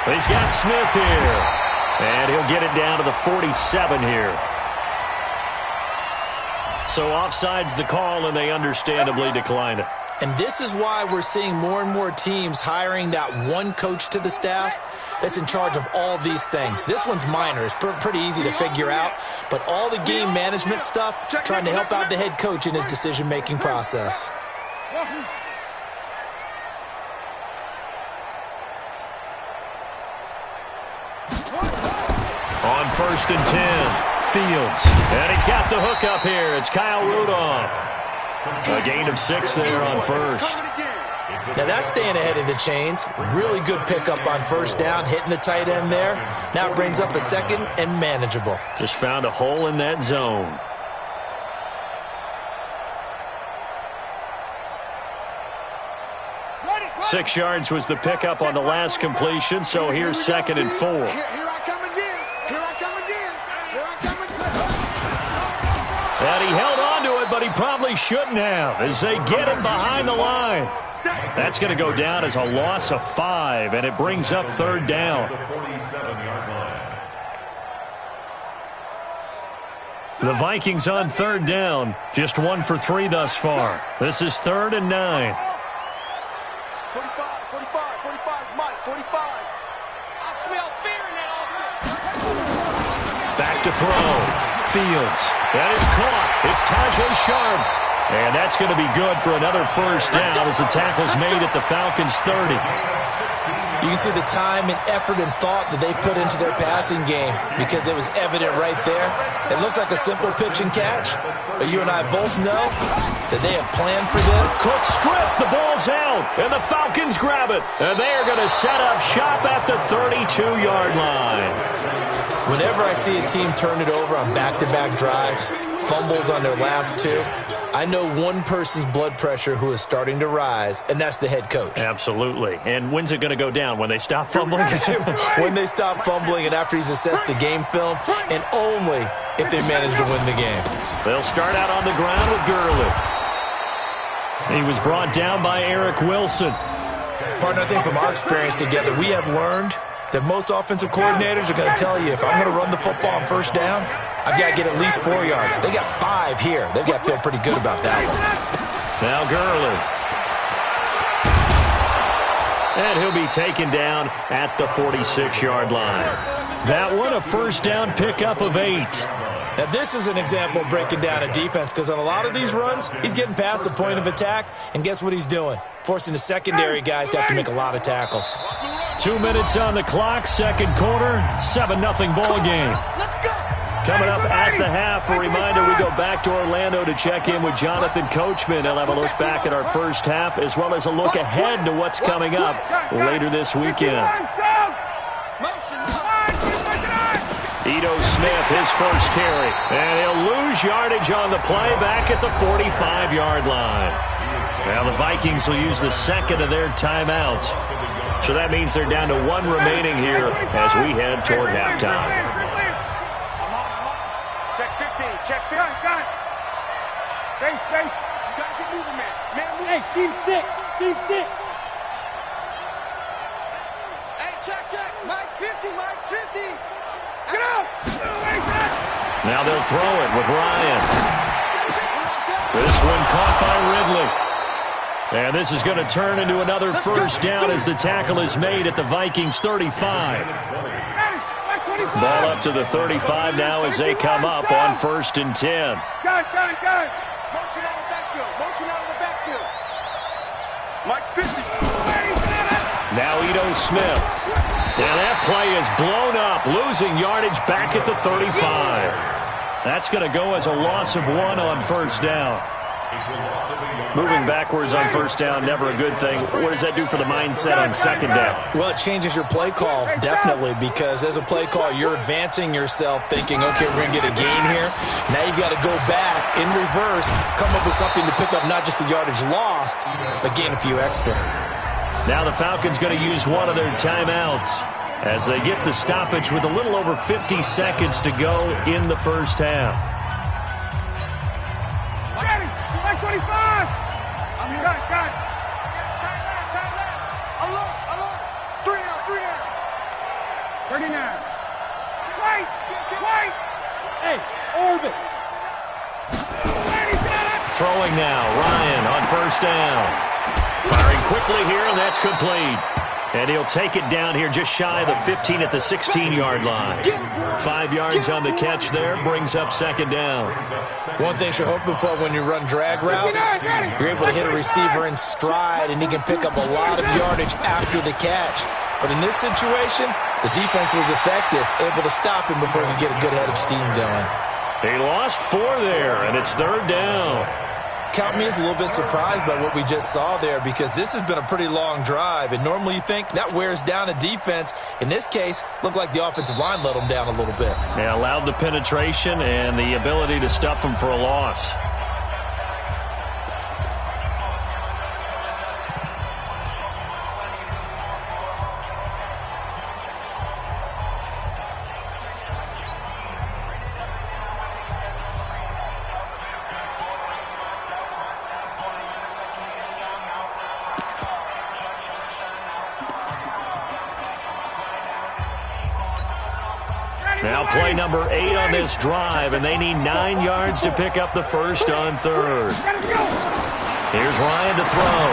He's got Smith here. And he'll get it down to the 47 here. So offside's the call, and they understandably decline it. And this is why we're seeing more and more teams hiring that one coach to the staff that's in charge of all these things. This one's minor. It's pretty easy to figure out. But all the game management stuff, trying to help out the head coach in his decision-making process. On 1st and 10, Fields. And he's got the hook up here. It's Kyle Rudolph. A gain of 6 there on 1st. Now that's staying ahead of the chains. Really good pickup on 1st down, hitting the tight end there. Now it brings up a 2nd and manageable. Just found a hole in that zone. Ready. 6 yards was the pickup on the last completion, so here's 2nd and 4. Here I come again. Here I come again. Here I come again. And he held on to it, but he probably shouldn't have as they get him behind the line. That's going to go down as a loss of 5, and it brings up 3rd down. The Vikings on 3rd down, just 1 for 3 thus far. This is 3rd and 9. 45, Mike, 45. I smell fear in that offense. Back to throw. Fields. That is caught. It's Tajay Sharp. And that's going to be good for another 1st down as the tackle's made at the Falcons' 30. You can see the time and effort and thought that they put into their passing game because it was evident right there. It looks like a simple pitch and catch, but you and I both know that they have planned for this. Cook stripped. The ball's out, and the Falcons grab it. And they are going to set up shop at the 32-yard line. Whenever I see a team turn it over on back-to-back drives, fumbles on their last 2, I know one person's blood pressure who is starting to rise, and that's the head coach. Absolutely. And when's it going to go down? When they stop fumbling? When they stop fumbling and after he's assessed the game film, and only if they manage to win the game. They'll start out on the ground with Gurley. He was brought down by Eric Wilson. Partner, I think from our experience together, we have learned that most offensive coordinators are going to tell you, if I'm going to run the football on 1st down, I've got to get at least 4 yards. They got 5 here. They've got to feel pretty good about that one. Now Gurley. And he'll be taken down at the 46-yard line. That one, a 1st down pickup of 8. Now, this is an example of breaking down a defense because on a lot of these runs, he's getting past the point of attack, and guess what he's doing? Forcing the secondary guys to have to make a lot of tackles. 2 minutes on the clock, 2nd quarter, 7-0 ball game. Coming up at the half, a reminder, we go back to Orlando to check in with Jonathan Coachman. He'll have a look back at our 1st half as well as a look ahead to what's coming up later this weekend. Ito Smith, his 1st carry. And he'll lose yardage on the play back at the 45-yard line. Now the Vikings will use the 2nd of their timeouts. So that means they're down to 1 remaining here as we head toward halftime. Check 15, check 15. Got it. Face. You got to keep moving, man. Move. Hey, team 6. Team 6. Hey, check. Mike 50, Mike 50. Get out. Now they'll throw it with Ryan. This one caught by Ridley. And this is going to turn into another 1st down as the tackle is made at the Vikings' 35. Ball up to the 35 now as they come up on 1st and 10. Got it. Motion out of the backfield. Mike 50. Now Ito Smith. And that play is blown up, losing yardage back at the 35. That's going to go as a loss of 1 on 1st down. Moving backwards on 1st down, never a good thing. What does that do for the mindset on 2nd down? Well, it changes your play call, definitely, because as a play call, you're advancing yourself thinking, okay, we're going to get a gain here. Now you've got to go back in reverse, come up with something to pick up not just the yardage lost, but gain a few extra. Now the Falcons going to use 1 of their timeouts as they get the stoppage with a little over 50 seconds to go in the 1st half. Like 25. I'm here. Got it. Turn left. Alert. 3 out. 39. Twice. Hey, orbit. Throwing now, Ryan on first down. Firing quickly here, and that's complete. And he'll take it down here just shy of the 15 at the 16-yard line. 5 yards on the catch there, brings up second down. One thing you're hoping for when you run drag routes, you're able to hit a receiver in stride, and he can pick up a lot of yardage after the catch. But in this situation, the defense was effective, able to stop him before he could get a good head of steam going. They lost 4 there, and it's third down. Count me as a little bit surprised by what we just saw there, because this has been a pretty long drive, and normally you think that wears down a defense. In this case, looked like the offensive line let them down a little bit. Yeah, allowed the penetration and the ability to stuff them for a loss. Now play number 8 on this drive, and they need 9 yards to pick up the first on third. Here's Ryan to throw.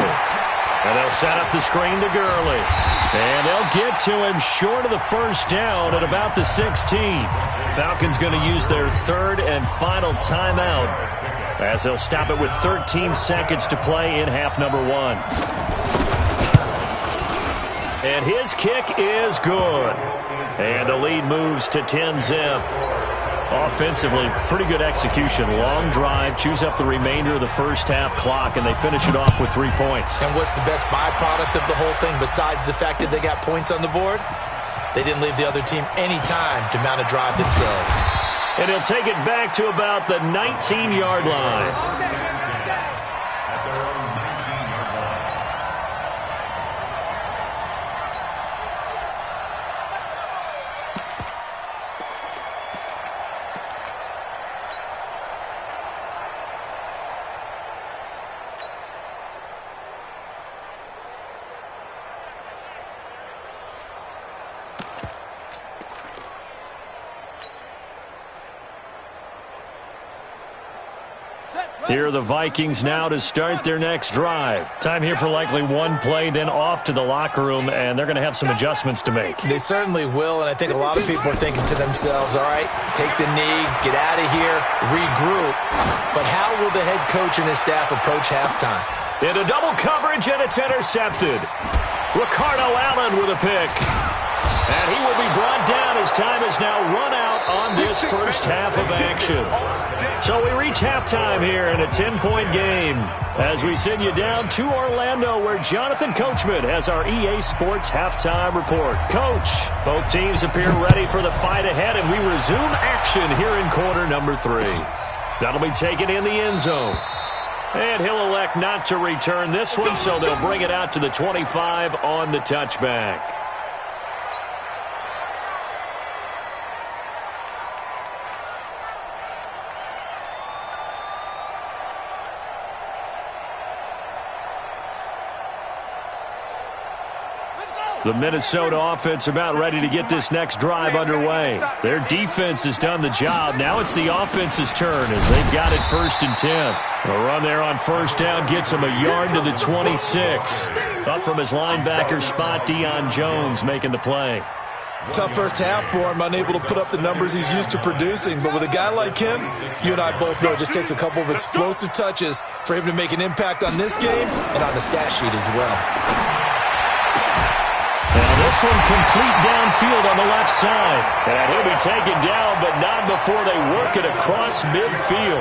And they'll set up the screen to Gurley. And they'll get to him short of the first down at about the 16. Falcons going to use their third and final timeout as they'll stop it with 13 seconds to play in half number 1. And his kick is good. And the lead moves to 10-zip. Offensively, pretty good execution. Long drive, chews up the remainder of the first half clock, and they finish it off with 3 points. And what's the best byproduct of the whole thing besides the fact that they got points on the board? They didn't leave the other team any time to mount a drive themselves. And he'll take it back to about the 19-yard line. Here are the Vikings now to start their next drive. Time here for likely one play, then off to the locker room, and they're going to have some adjustments to make. They certainly will, and I think a lot of people are thinking to themselves, all right, take the knee, get out of here, regroup. But how will the head coach and his staff approach halftime? Into double coverage, and it's intercepted. Ricardo Allen with a pick. And he will be brought down as time is now run out on this first half of action. So we reach halftime here in a 10-point game as we send you down to Orlando, where Jonathan Coachman has our EA Sports halftime report. Coach, both teams appear ready for the fight ahead, and we resume action here in quarter number 3. That'll be taken in the end zone. And he'll elect not to return this one, so they'll bring it out to the 25 on the touchback. The Minnesota offense about ready to get this next drive underway. Their defense has done the job. Now it's the offense's turn as they've got it 1st and 10. A run there on first down gets him a yard to the 26. Up from his linebacker spot, Deion Jones making the play. Tough first half for him, unable to put up the numbers he's used to producing. But with a guy like him, you and I both know it just takes a couple of explosive touches for him to make an impact on this game and on the stat sheet as well. Now this one complete downfield on the left side. And he'll be taken down, but not before they work it across midfield.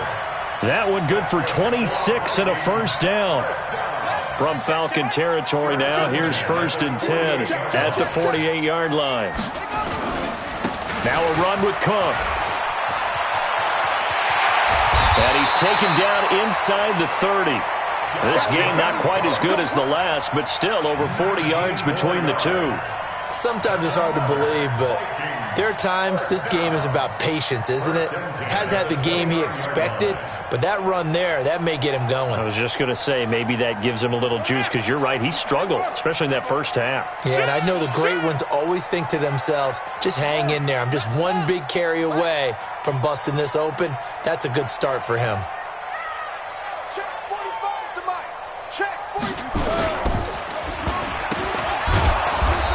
That one good for 26 and a first down. From Falcon territory now, here's 1st and 10 at the 48-yard line. Now a run with Cook. And he's taken down inside the 30. This game not quite as good as the last, but still over 40 yards between the two. Sometimes it's hard to believe, but there are times this game is about patience, isn't it? Hasn't had the game he expected, but that run there, that may get him going. I was just going to say, maybe that gives him a little juice, because you're right, he struggled, especially in that first half. Yeah, and I know the great ones always think to themselves, just hang in there. I'm just one big carry away from busting this open. That's a good start for him. Check 45 to Mike. Check 45.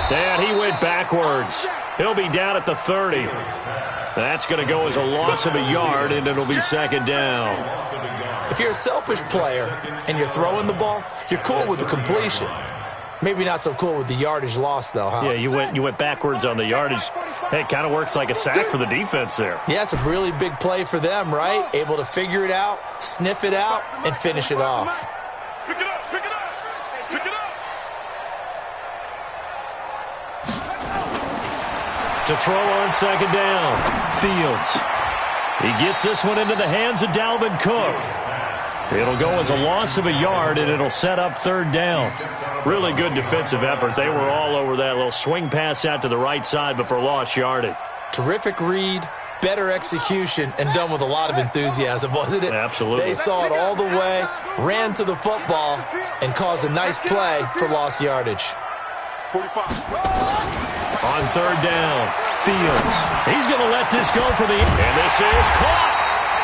And he went backwards. He'll be down at the 30. That's going to go as a loss of a yard, and it'll be second down. If you're a selfish player and you're throwing the ball, you're cool with the completion. Maybe not so cool with the yardage loss, though, huh? Yeah, you went backwards on the yardage. Hey, it kind of works like a sack for the defense there. Yeah, it's a really big play for them, right? Able to figure it out, sniff it out, and finish it off. Pick it up, pick it up, pick it up. To throw on second down, Fields. He gets this one into the hands of Dalvin Cook. It'll go as a loss of a yard, and it'll set up third down. Really good defensive effort. They were all over that little swing pass out to the right side before lost yardage. Terrific read, better execution, and done with a lot of enthusiasm, wasn't it? Absolutely. They saw it all the way, ran to the football, and caused a nice play for lost yardage. 45. On third down, Fields. He's going to let this go for the... And this is caught.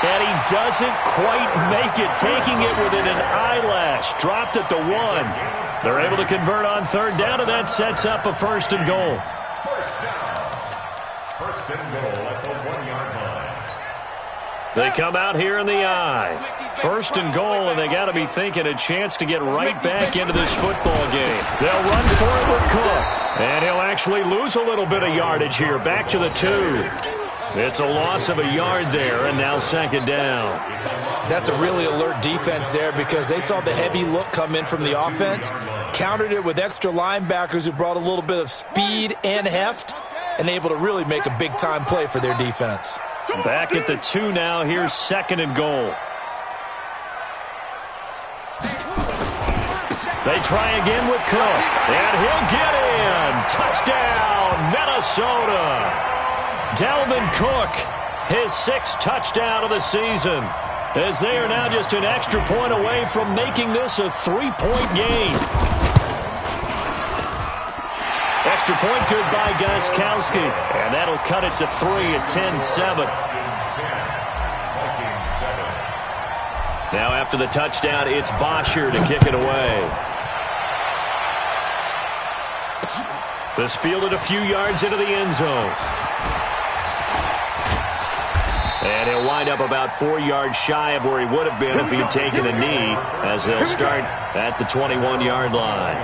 And he doesn't quite make it, taking it within an eyelash. Dropped at the 1. They're able to convert on third down, and that sets up a first and goal. First down. First and goal at the 1-yard line. They come out here in the eye. First and goal, and they got to be thinking a chance to get right back into this football game. They'll run for it with Cook. And he'll actually lose a little bit of yardage here. Back to the 2. It's a loss of a yard there, and now second down. That's a really alert defense there because they saw the heavy look come in from the offense, countered it with extra linebackers who brought a little bit of speed and heft, and able to really make a big-time play for their defense. Back at the 2 now. Here's second and goal. They try again with Cook, and he'll get in. Touchdown, Minnesota. Dalvin Cook, his 6th touchdown of the season, as they are now just an extra point away from making this a 3-point game. Extra point good by Gostkowski, and that'll cut it to 3 at 10-7. Now after the touchdown, it's Bosher to kick it away. This fielded a few yards into the end zone. And he'll wind up about 4 yards shy of where he would have been if he had taken a knee, as they'll start at the 21-yard line.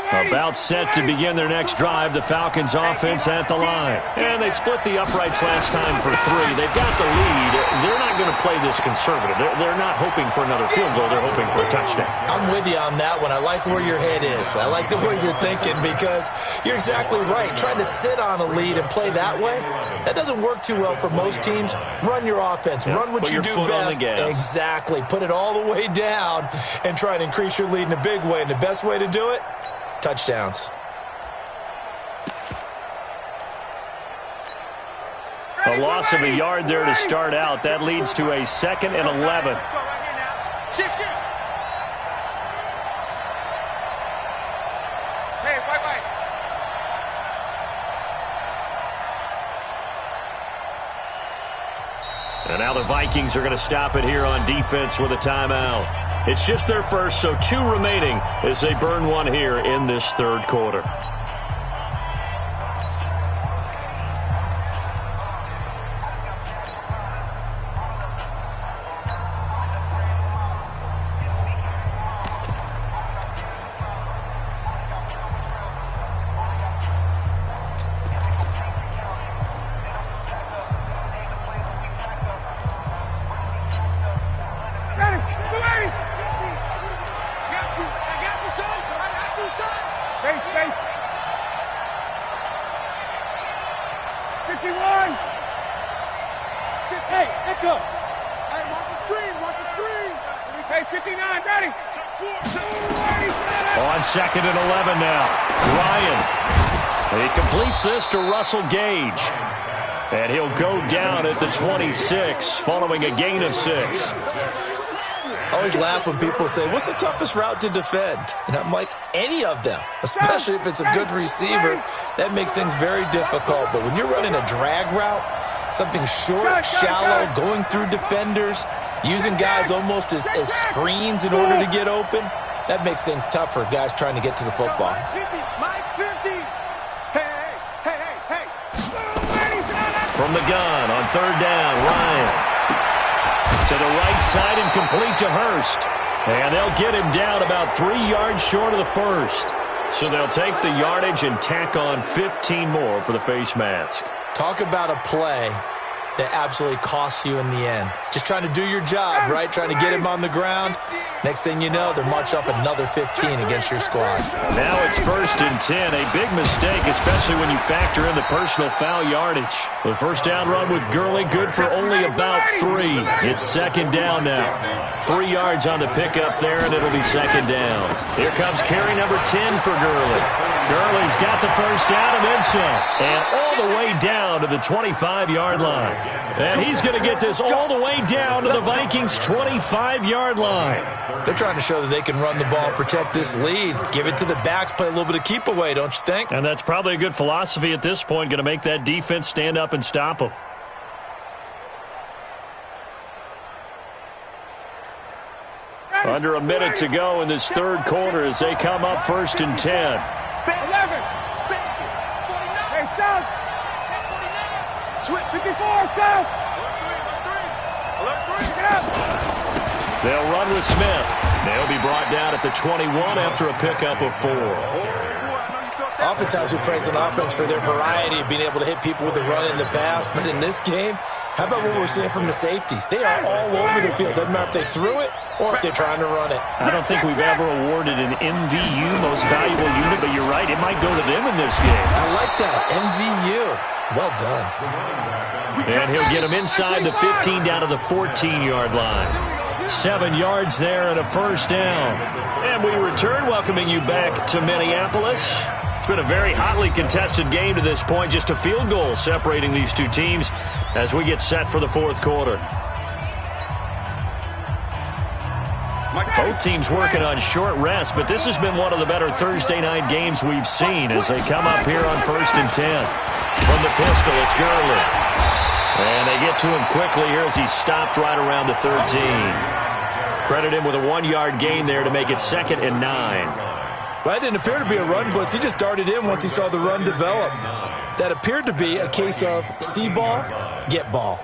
About set to begin their next drive, the Falcons offense at the line. And they split the uprights last time for 3. They've got the lead. They're not going to play this conservative. They're not hoping for another field goal. They're hoping for a touchdown. I'm with you on that one. I like where your head is. I like the way you're thinking because you're exactly right. Trying to sit on a lead and play that way, that doesn't work too well for most teams. Run your offense. Yep. Run what you do best. Exactly. Put it all the way down and try to increase your lead in a big way. And the best way to do it, touchdowns. A loss of a yard there to start out. That leads to a 2nd and 11. And now the Vikings are going to stop it here on defense with a timeout. It's just their first, so 2 remaining as they burn 1 here in this third quarter. Ready. On 2nd and 11 now. Ryan. He completes this to Russell Gage. And he'll go down at the 26 following a gain of 6. I always laugh when people say, what's the toughest route to defend? And I'm like, any of them, especially if it's a good receiver. That makes things very difficult. But when you're running a drag route, something short, shallow, going through defenders, using guys almost as screens in order to get open, that makes things tough for guys trying to get to the football. Mike 50. Hey. From the gun on 3rd down, Ryan. To the right side and complete to Hurst. And they'll get him down about 3 yards short of the first. So they'll take the yardage and tack on 15 more for the face mask. Talk about a play that absolutely costs you in the end. Just trying to do your job, right? Trying to get him on the ground. Next thing you know, they're march off another 15 against your squad. Now it's 1st and 10. A big mistake, especially when you factor in the personal foul yardage. The first down run with Gurley, good for only about 3. It's 2nd down now. 3 yards on the pickup there, and it'll be 2nd down. Here comes carry number 10 for Gurley. Gurley's got the first down and then some. And all the way down to the 25-yard line. And he's going to get this all the way down to the Vikings' 25-yard line. They're trying to show that they can run the ball and protect this lead. Give it to the backs, play a little bit of keep away, don't you think? And that's probably a good philosophy at this point, going to make that defense stand up and stop them. Under a minute to go in this 3rd quarter as they come up 1st and 10. 11. Hey, South. Switch 54, South. They'll run with Smith. They'll be brought down at the 21 after a pickup of 4. Oftentimes we praise an offense for their variety of being able to hit people with the run in the pass. But in this game, how about what we're seeing from the safeties? They are all over the field. Doesn't matter if they threw it or if they're trying to run it. I don't think we've ever awarded an MVU, most valuable unit, but you're right, it might go to them in this game. I like that. MVU. Well done. And he'll get him inside the 15 down to the 14-yard line. 7 yards there and a first down. And we return, welcoming you back to Minneapolis. It's been a very hotly contested game to this point. Just a field goal separating these two teams as we get set for the 4th quarter. Both teams working on short rest, but this has been one of the better Thursday night games we've seen as they come up here on 1st and 10. From the pistol, it's Gurley. And they get to him quickly here as he stopped right around the 13. Credit him with a 1-yard gain there to make it 2nd and 9. Well, that didn't appear to be a run blitz. He just darted in once he saw the run develop. That appeared to be a case of see ball, get ball.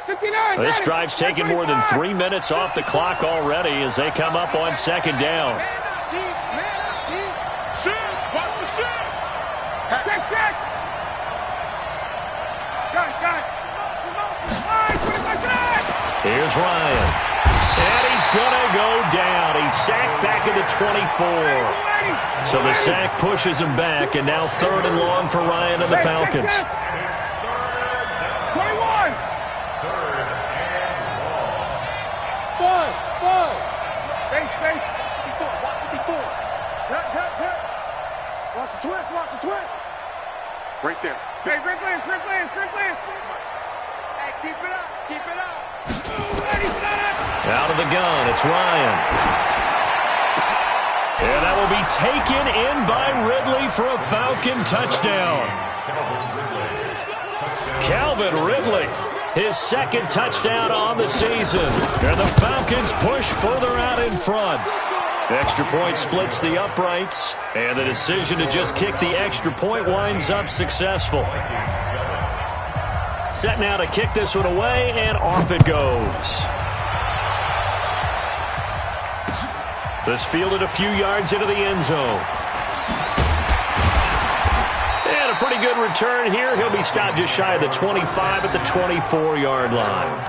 59. This drive's taken more than 3 minutes off the clock already as they come up on 2nd down. Here's Ryan. And he's going to go down. He's sacked back at the 24. So the sack pushes him back, and now 3rd and long for Ryan and the Falcons. 21. Face. 54. Watch 54. Hit. Watch the twist. Right there. Hey, Greg Lance. Hey, keep it up. Out of the gun, it's Ryan. And that will be taken in by Ridley for a Falcon touchdown. Calvin Ridley, his 2nd touchdown on the season. And the Falcons push further out in front. The extra point splits the uprights, and the decision to just kick the extra point winds up successful. Set now to kick this one away, and off it goes. This fielded a few yards into the end zone. And a pretty good return here. He'll be stopped just shy of the 25 at the 24-yard line.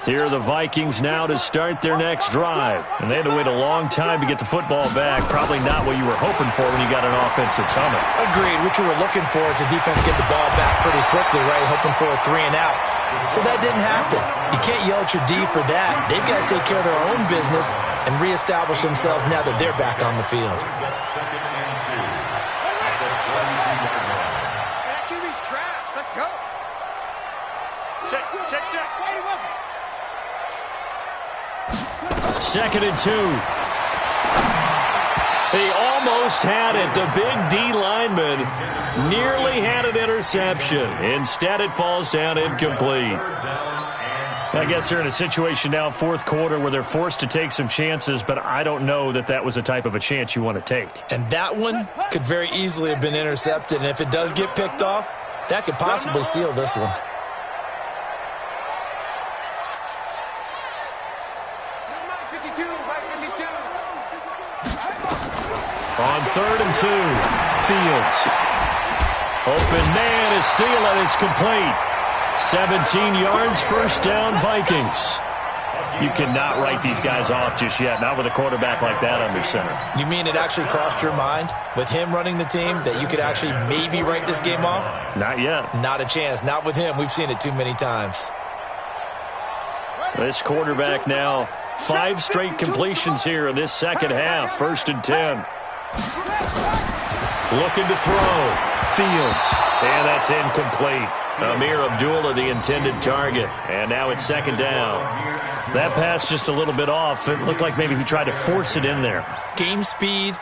Here are the Vikings now to start their next drive. And they had to wait a long time to get the football back. Probably not what you were hoping for when you got an offense that's humming. Agreed. What you were looking for is the defense get the ball back pretty quickly, right? Hoping for a 3 and out. So that didn't happen. You can't yell at your D for that. They've got to take care of their own business and reestablish themselves now that they're back on the field. QB's traps. Let's go. Check. Wait a minute. 2nd and 2. He almost had it. The big D lineman nearly had an interception. Instead, it falls down incomplete. I guess they're in a situation now, 4th quarter, where they're forced to take some chances, but I don't know that that was the type of a chance you want to take. And that one could very easily have been intercepted. And if it does get picked off, that could possibly seal this one. On 3rd and 2, Fields. Open man is Thielen. It's complete. 17 yards, 1st down, Vikings. You cannot write these guys off just yet, not with a quarterback like that under center. You mean it actually crossed your mind, with him running the team, that you could actually maybe write this game off? Not yet. Not a chance. Not with him. We've seen it too many times. This quarterback now, 5 straight completions here in this second half. 1st and 10. Looking to throw. Fields. And that's incomplete. Amir Abdullah, the intended target. And now it's 2nd down. That pass just a little bit off. It looked like maybe he tried to force it in there. Game speed,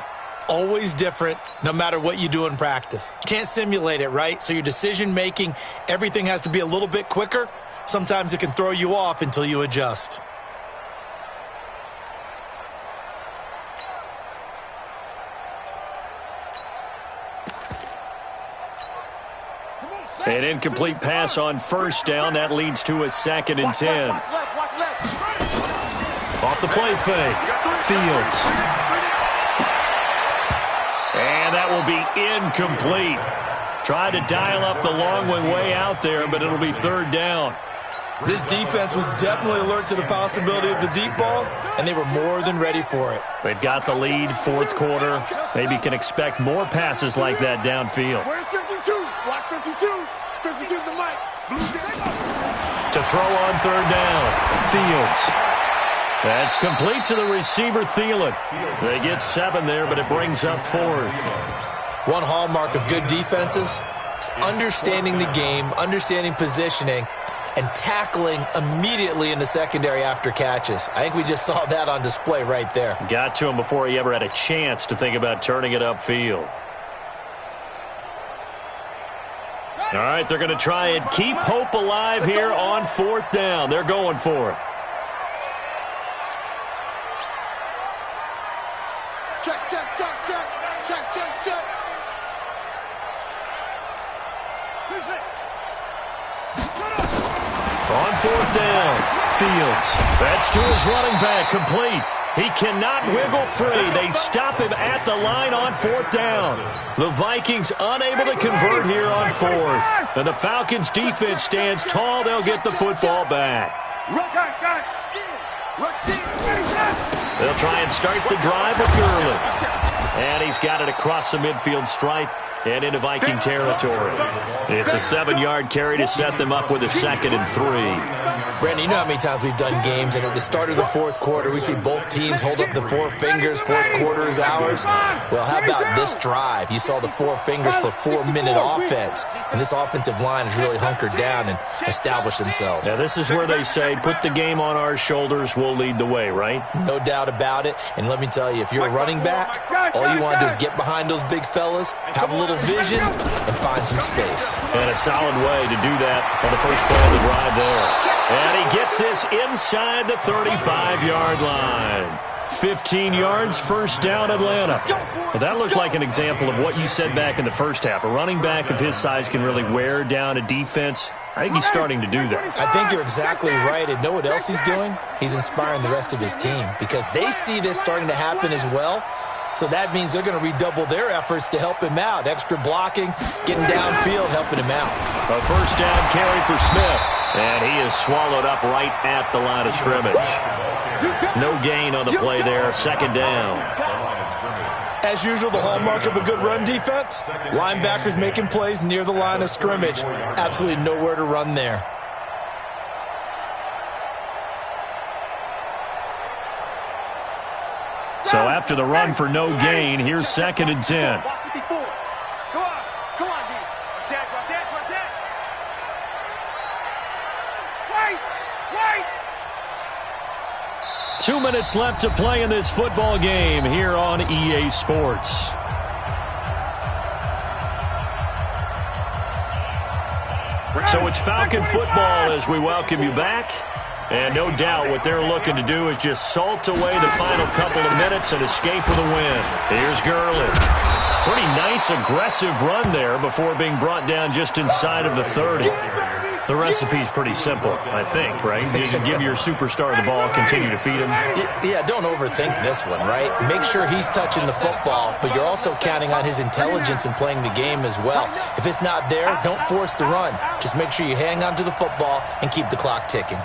always different, no matter what you do in practice. Can't simulate it, right? So your decision-making, everything has to be a little bit quicker. Sometimes it can throw you off until you adjust. An incomplete pass on 1st down. That leads to a 2nd and 10. Off the play fake. Fields. And that will be incomplete. Tried to dial up the long one way out there, but it'll be 3rd down. This defense was definitely alert to the possibility of the deep ball, and they were more than ready for it. They've got the lead, 4th quarter. Maybe can expect more passes like that downfield. Where's 52? Watch 52. 52's the mic. To throw on 3rd down. Fields. That's complete to the receiver, Thielen. They get 7 there, but it brings up 4th. One hallmark of good defenses is understanding the game, understanding positioning, and tackling immediately in the secondary after catches. I think we just saw that on display right there. Got to him before he ever had a chance to think about turning it upfield. All right, they're going to try and keep hope alive here on 4th down. They're going for it. Check. On 4th down, Fields. That's to his running back, complete. He cannot wiggle free. They stop him at the line on 4th down. The Vikings unable to convert here on 4th. And the Falcons' defense stands tall. They'll get the football back. They'll try and start the drive with Gurley. And he's got it across the midfield stripe and into Viking territory. It's a 7-yard carry to set them up with a 2nd and 3. Brandon, you know how many times we've done games, and at the start of the 4th quarter, we see both teams hold up the 4 fingers, 4th quarter is ours. Well, how about this drive? You saw the 4 fingers for 4-minute offense, and this offensive line has really hunkered down and established themselves. Now, this is where they say, put the game on our shoulders, we'll lead the way, right? No doubt about it, and let me tell you, if you're a running back, all you want to do is get behind those big fellas, have a little vision, and find some space. And a solid way to do that on the first play of the drive there. And he gets this inside the 35-yard line. 15 yards, 1st down, Atlanta. Well, that looked like an example of what you said back in the first half. A running back of his size can really wear down a defense. I think he's starting to do that. I think you're exactly right. And know what else he's doing? He's inspiring the rest of his team because they see this starting to happen as well. So that means they're going to redouble their efforts to help him out. Extra blocking, getting downfield, helping him out. A 1st down carry for Smith. And he is swallowed up right at the line of scrimmage. No gain on the play there. Second down. As usual, the hallmark of a good run defense, linebackers making plays near the line of scrimmage. Absolutely nowhere to run there. So after the run for no gain, here's 2nd and 10. Come on, come on, D. Check, check, check. Wait. 2 minutes left to play in this football game here on EA Sports. So it's Falcon football as we welcome you back. And no doubt what they're looking to do is just salt away the final couple of minutes and escape with a win. Here's Gurley. Pretty nice, aggressive run there before being brought down just inside of the 30. The recipe's pretty simple, I think, right? You can give your superstar the ball, continue to feed him. Yeah, don't overthink this one, right? Make sure he's touching the football, but you're also counting on his intelligence in playing the game as well. If it's not there, don't force the run. Just make sure you hang on to the football and keep the clock ticking.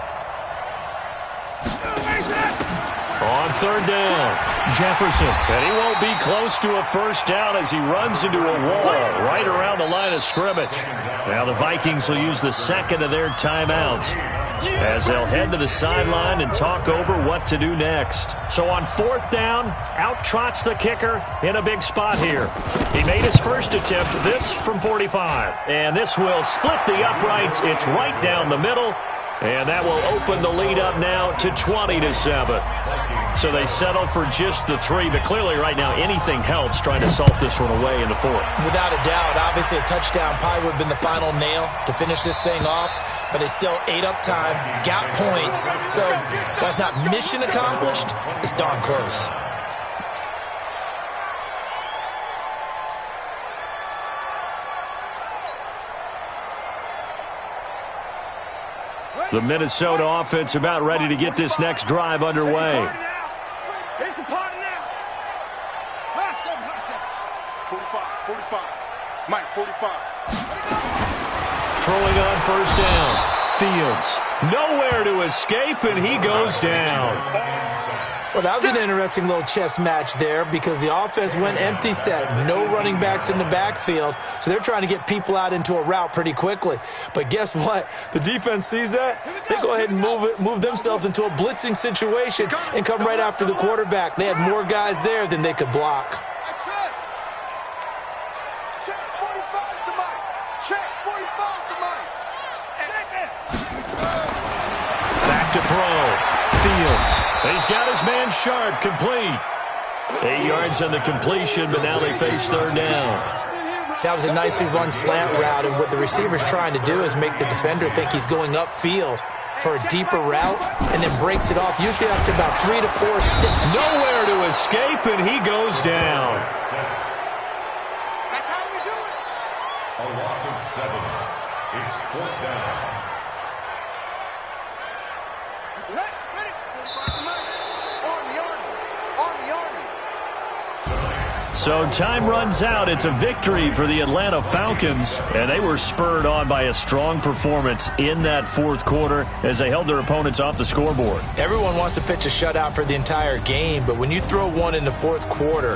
On 3rd down, Jefferson. And he won't be close to a first down as he runs into a wall right around the line of scrimmage. Now the Vikings will use the 2nd of their timeouts as they'll head to the sideline and talk over what to do next. So on 4th down, out trots the kicker in a big spot here. He made his first attempt, this from 45. And this will split the uprights. It's right down the middle. And that will open the lead up now to 20-7. So they settle for just the 3. But clearly right now anything helps trying to salt this one away in the 4th. Without a doubt, obviously a touchdown probably would have been the final nail to finish this thing off. But it's still 8 up time, got points. So that's not mission accomplished. It's darn close. The Minnesota offense about ready to get this next drive underway. It's a party now. 45. Mike, 45. Throwing on 1st down. Fields. Nowhere to escape, and he goes down. Well, that was an interesting little chess match there because the offense went empty set. No running backs in the backfield, so they're trying to get people out into a route pretty quickly. But guess what? The defense sees that. They go ahead and move themselves into a blitzing situation and come right after the quarterback. They had more guys there than they could block. Check 45 to Mike. Check 45 to Mike. Check it. Back to throw. Fields. He's got his man sharp, complete. 8 yards on the completion, but now they face 3rd down. That was a nicely run slant route, and what the receiver's trying to do is make the defender think he's going upfield for a deeper route, and then breaks it off, usually after about 3 to 4 steps. Nowhere to escape, and he goes down. That's how we do it. A loss of 7. It's 4th down. So time runs out. It's a victory for the Atlanta Falcons, and they were spurred on by a strong performance in that 4th quarter as they held their opponents off the scoreboard. Everyone wants to pitch a shutout for the entire game, but when you throw one in the 4th quarter,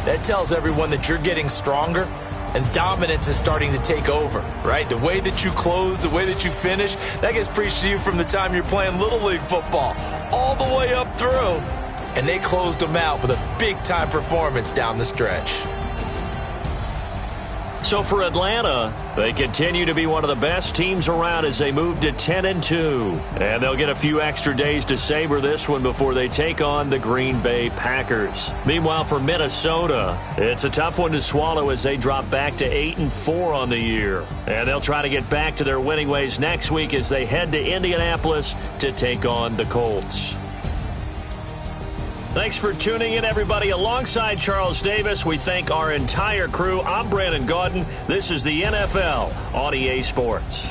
that tells everyone that you're getting stronger and dominance is starting to take over, right? The way that you close, the way that you finish, that gets preached to you from the time you're playing Little League football all the way up through. And they closed them out with a big-time performance down the stretch. So for Atlanta, they continue to be one of the best teams around as they move to 10-2. And they'll get a few extra days to savor this one before they take on the Green Bay Packers. Meanwhile, for Minnesota, it's a tough one to swallow as they drop back to 8-4 on the year. And they'll try to get back to their winning ways next week as they head to Indianapolis to take on the Colts. Thanks for tuning in, everybody. Alongside Charles Davis, we thank our entire crew. I'm Brandon Gaudin. This is the NFL on EA Sports.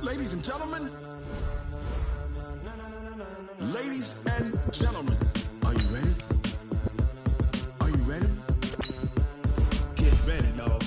Ladies and gentlemen. Ladies and gentlemen. Are you ready? Are you ready? Get ready, dog.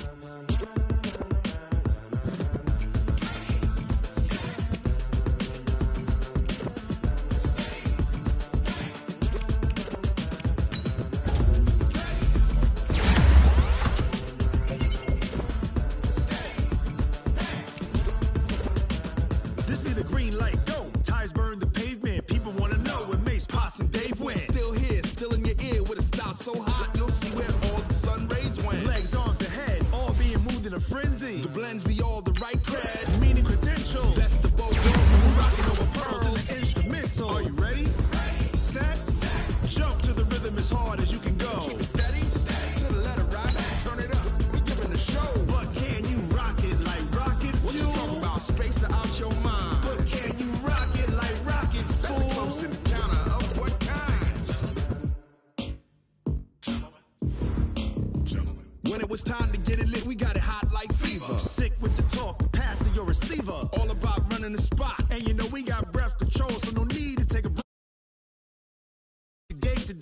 This be the green light, go. Tires burn the pavement. People want to know where Mace, Poss, and Dave went. Still here, still in your ear with a style so hot, you'll see where all the sun rays went. Legs, arms, and head, all being moved in a frenzy. The blends be all the right cred, meaning credentials. Best of both worlds, we're rocking over pearls in the instrumental. Are you ready? Set, jump to the rhythm as hard as you can go. Keep it steady, to the letter right, turn it up, we giving the show. But can you rock it like rocket fuel? What you talking about, space or out your mind? But can you rock it like rockets, fool? That's a close encounter of what kind? Gentlemen. When it was time to get it lit, we got it hot like fever. Sick with the talk, pass to your receiver. All about running the spot. And you know we got breath control, so no need to take a break. Gauge the